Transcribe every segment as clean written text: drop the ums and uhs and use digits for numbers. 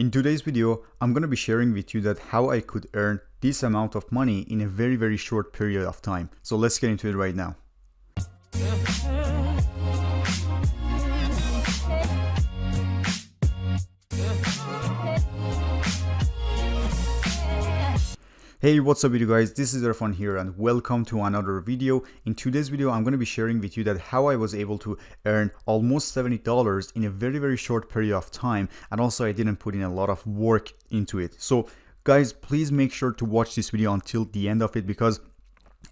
In today's video, I'm going to be sharing with you that how I could earn this amount of money in a very short period of time. So let's get into it right now. Hey, what's up with you guys? This is Irfan here and welcome to another video. In today's video, I'm going to be sharing with you that how I was able to earn almost $70 in a very short period of time, and also I didn't put in a lot of work into it. So guys, please make sure to watch this video until the end of it, because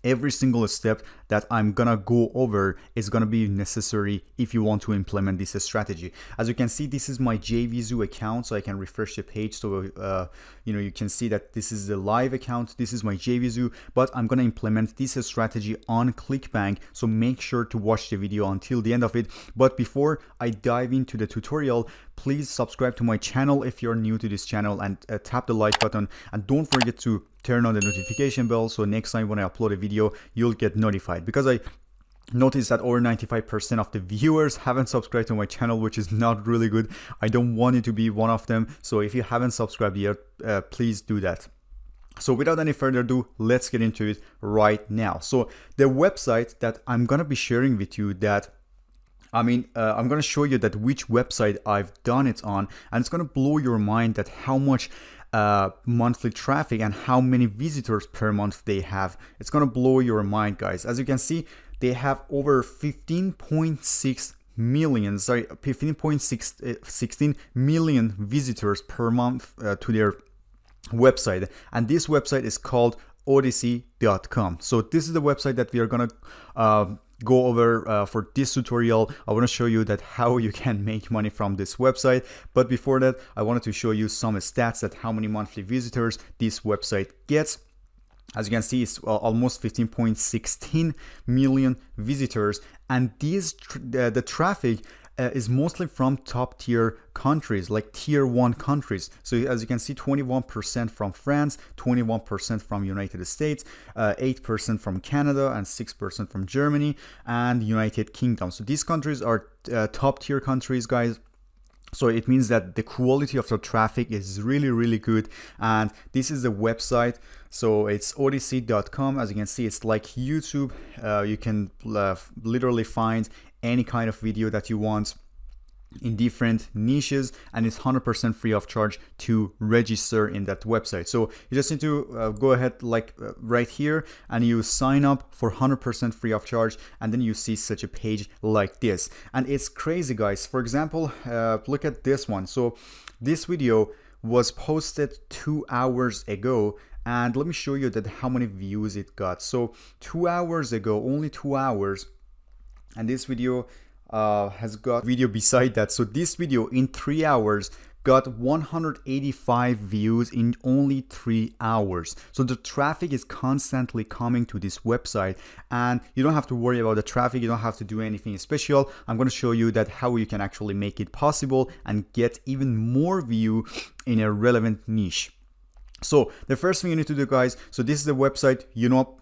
every single step that I'm gonna go over is gonna be necessary if you want to implement this strategy. As you can see, this is my JVZoo account, so I can refresh the page. So you can see that this is the live account. This is my JVZoo, but I'm gonna implement this strategy on Clickbank. So make sure to watch the video until the end of it. But before I dive into the tutorial, please subscribe to my channel if you're new to this channel, and tap the like button, and don't forget to turn on the notification bell so next time when I upload a video you'll get notified, because I noticed that over 95% of the viewers haven't subscribed to my channel, which is not really good. I don't want you to be one of them, so if you haven't subscribed yet, please do that. So without any further ado, let's get into it right now. So the website that I'm gonna be sharing with you, that I'm going to show you that which website I've done it on, and it's going to blow your mind that how much monthly traffic and how many visitors per month they have. It's going to blow your mind, guys. As you can see, they have over 15.16 million visitors per month to their website, and this website is called odyssey.com. So this is the website that we are going to go over for this tutorial. I want to show you that how you can make money from this website, but before that I wanted to show you some stats that how many monthly visitors this website gets. As you can see, it's almost 15.16 million visitors, and the traffic is mostly from top tier countries, like tier 1 countries. So as you can see, 21% from France, 21% from United States, 8% from Canada, and 6% from Germany and United Kingdom. So these countries are top tier countries, guys. So it means that the quality of the traffic is really good, and this is the website. So it's odyssey.com. As you can see, it's like YouTube. You can literally find any kind of video that you want in different niches, and it's 100% free of charge to register in that website. So you just need to go ahead right here, and you sign up for 100% free of charge, and then you see such a page like this. And it's crazy, guys. For example, look at this one. So this video was posted 2 hours ago, and let me show you that how many views it got. So 2 hours ago, only 2 hours, and this video has got video beside that. So this video in 3 hours got 185 views in only 3 hours. So the traffic is constantly coming to this website, and you don't have to worry about the traffic. You don't have to do anything special. I'm going to show you that how you can actually make it possible and get even more view in a relevant niche. So the first thing you need to do, guys, so this is the website, you know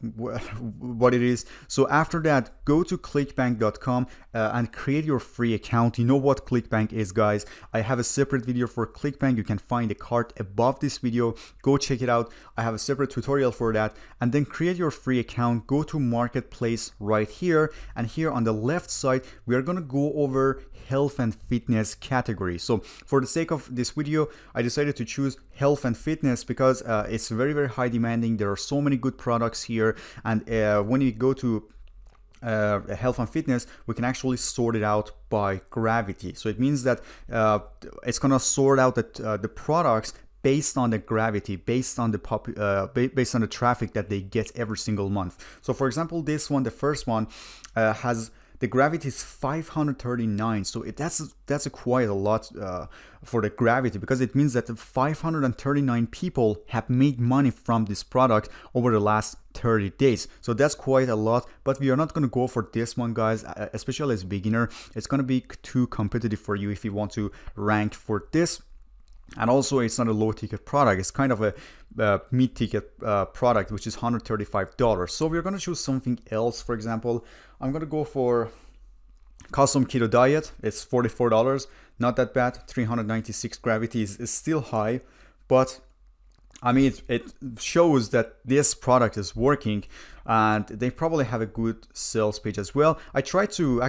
what it is. So after that, go to clickbank.com and create your free account. You know what Clickbank is, guys. I have a separate video for Clickbank. You can find the card above this video. Go check it out. I have a separate tutorial for that. And then create your free account. Go to marketplace right here, and here on the left side we are going to go over health and fitness category. So for the sake of this video, I decided to choose health and fitness because it's very high demanding. There are so many good products here, and when you go to health and fitness, we can actually sort it out by gravity. So it means that it's gonna sort out the products based on the gravity, based on the traffic that they get every single month. So for example, this one, the first one, has the gravity is 539. So that's quite a lot for the gravity, because it means that 539 people have made money from this product over the last 30 days. So that's quite a lot, but we are not going to go for this one, guys, especially as beginner. It's going to be too competitive for you if you want to rank for this. And also, it's not a low ticket product. It's kind of a mid ticket product, which is $135. So we're going to choose something else. For example, I'm going to go for Custom keto diet, it's $44. Not that bad. 396 gravity is still high, but I mean, it shows that this product is working, and they probably have a good sales page as well. I tried to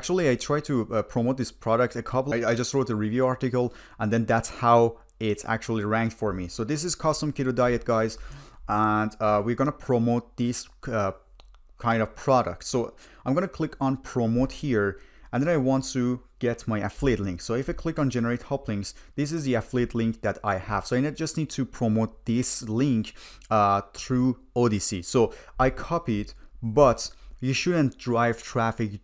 promote this product a couple. I just wrote a review article, and then that's how it's actually ranked for me. So this is custom keto diet, guys, and we're gonna promote this kind of product. So I'm gonna click on promote here, and then I want to get my affiliate link. So if I click on generate hop links, this is the affiliate link that I have. So I just need to promote this link through Odyssey. So I copy it, but you shouldn't drive traffic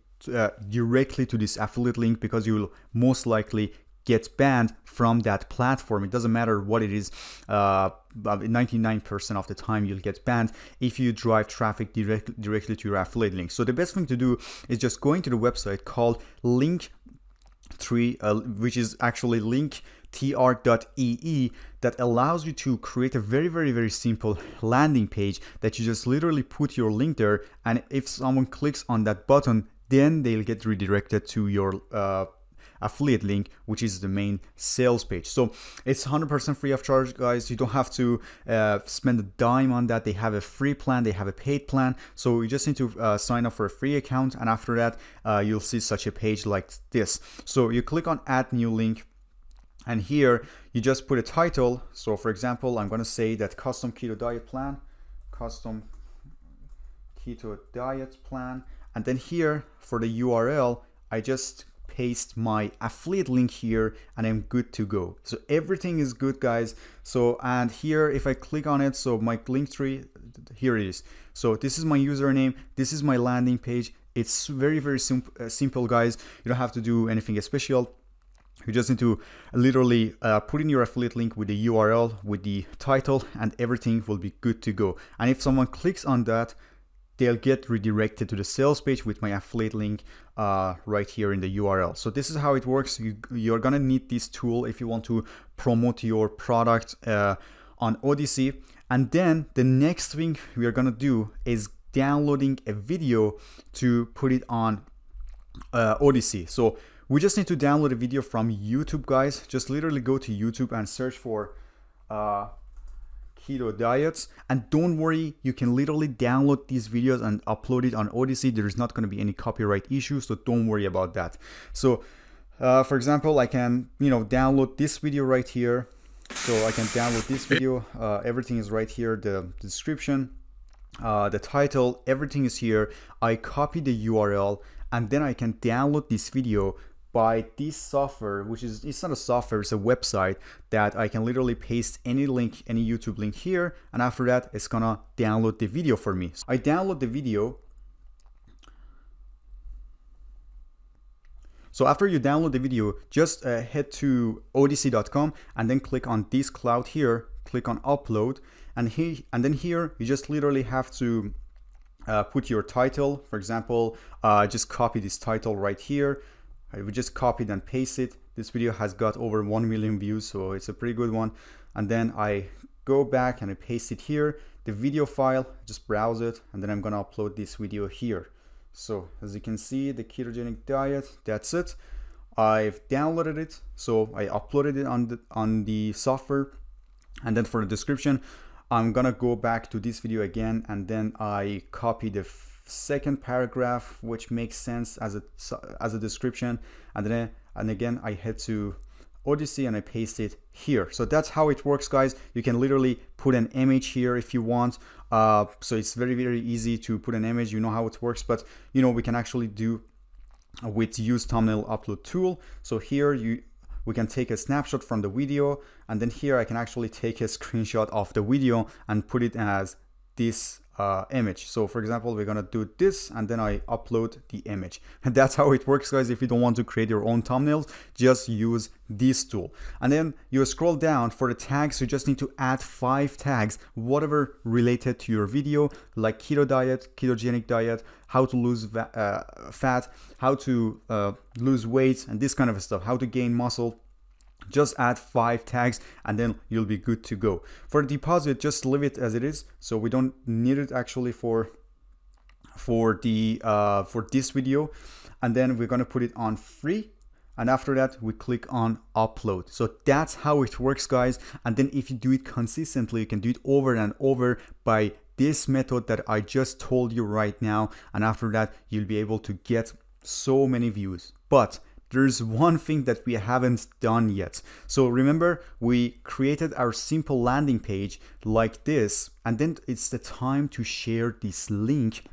directly to this affiliate link, because you will most likely get banned from that platform. It doesn't matter what it is. 99% of the time you'll get banned if you drive traffic directly to your affiliate link. So the best thing to do is just going to the website called Linktree, which is actually linktr.ee, that allows you to create a very simple landing page that you just literally put your link there, and if someone clicks on that button, then they'll get redirected to your affiliate link, which is the main sales page. So it's 100% free of charge, guys. You don't have to spend a dime on that. They have a free plan, they have a paid plan. So you just need to sign up for a free account, and after that you'll see such a page like this. So you click on add new link, and here you just put a title. So for example, I'm going to say that custom keto diet plan, and then here for the URL, I just paste my affiliate link here, and I'm good to go. So everything is good, guys. So, and here if I click on it, so my link tree, here it is. So this is my username, this is my landing page. It's very simple, guys. You don't have to do anything special. You just need to literally put in your affiliate link with the URL, with the title, and everything will be good to go. And if someone clicks on that, they'll get redirected to the sales page with my affiliate link right here in the URL. So this is how it works. You're gonna need this tool if you want to promote your product on Odyssey. And then the next thing we are gonna do is downloading a video to put it on Odyssey. So we just need to download a video from YouTube, guys. Just literally go to YouTube and search for keto diets, and don't worry, you can literally download these videos and upload it on Odyssey. There is not going to be any copyright issues, so don't worry about that. So for example, I can download this video right here. So I can download this video, everything is right here, the description, the title, everything is here. I copy the URL, and then I can download this video by this software, which is, it's not a software, it's a website that I can literally paste any link, any YouTube link here, and after that it's gonna download the video for me. So I download the video. So after you download the video, just head to odyssey.com and then click on this cloud here, click on upload, and then here you just literally have to put your title. For example, just copy this title right here. I would just copy it and paste it. This video has got over 1 million views, so it's a pretty good one. And then I go back and I paste it here. The video file, just browse it, and then I'm gonna upload this video here. So as you can see, the ketogenic diet, that's it. I've downloaded it, so I uploaded it on the software. And then for the description, I'm gonna go back to this video again, and then I copy the second paragraph, which makes sense as a description, and again I head to Odyssey and I paste it here. So that's how it works, guys. You can literally put an image here if you want. So it's very easy to put an image. You know how it works, but we can actually do with use thumbnail upload tool. So here we can take a snapshot from the video, and then here I can actually take a screenshot of the video and put it as this image. So for example, we're gonna do this, and then I upload the image, and that's how it works, guys. If you don't want to create your own thumbnails, just use this tool. And then you scroll down for the tags. You just need to add 5 tags, whatever related to your video, like keto diet, ketogenic diet, how to lose fat, how to lose weight, and this kind of stuff, how to gain muscle. Just add 5 tags, and then you'll be good to go. For the deposit, just leave it as it is, so we don't need it actually for for the for this video, and then we're gonna put it on free. And after that, we click on upload. So that's how it works, guys. And then if you do it consistently, you can do it over and over by this method that I just told you right now. And after that, you'll be able to get so many views. But there's one thing that we haven't done yet. So remember, we created our simple landing page like this, and then it's the time to share this link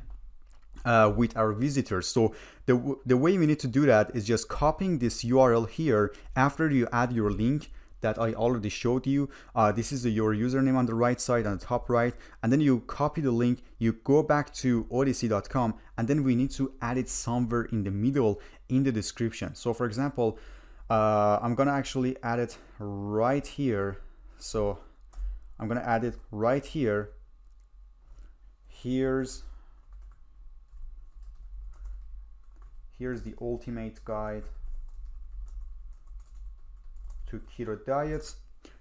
with our visitors. So the way we need to do that is just copying this URL here after you add your link that I already showed you. This is your username on the right side, on the top right, and then you copy the link, you go back to odyssey.com, and then we need to add it somewhere in the middle in the description. So for example, I'm gonna actually add it right here. So I'm gonna add it right here. Here's the ultimate guide to keto diets.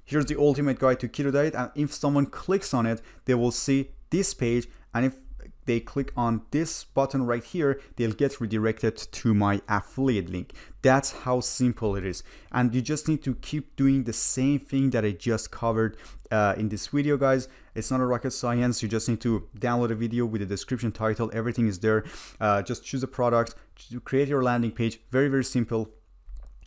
Here's the ultimate guide to keto diet, and if someone clicks on it, they will see this page, and if they click on this button right here, they'll get redirected to my affiliate link. That's how simple it is, and you just need to keep doing the same thing that I just covered in this video, guys. It's not a rocket science. You just need to download a video with the description, title, everything is there. Just choose a product, create your landing page, very, very simple.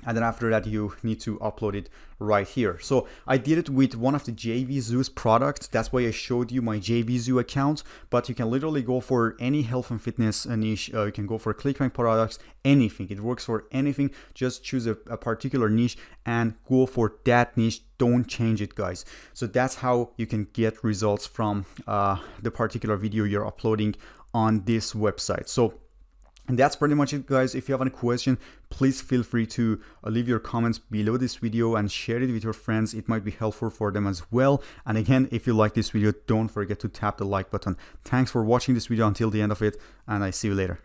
And then after that, you need to upload it right here. So I did it with one of the JVZoo's products. That's why I showed you my JVZoo account, but you can literally go for any health and fitness niche. You can go for Clickbank products, anything. It works for anything. Just choose a particular niche and go for that niche. Don't change it, guys. So that's how you can get results from the particular video you're uploading on this website. So, and that's pretty much it, guys. If you have any question, please feel free to leave your comments below this video and share it with your friends. It might be helpful for them as well. And again, if you like this video, don't forget to tap the like button. Thanks for watching this video until the end of it, and I see you later.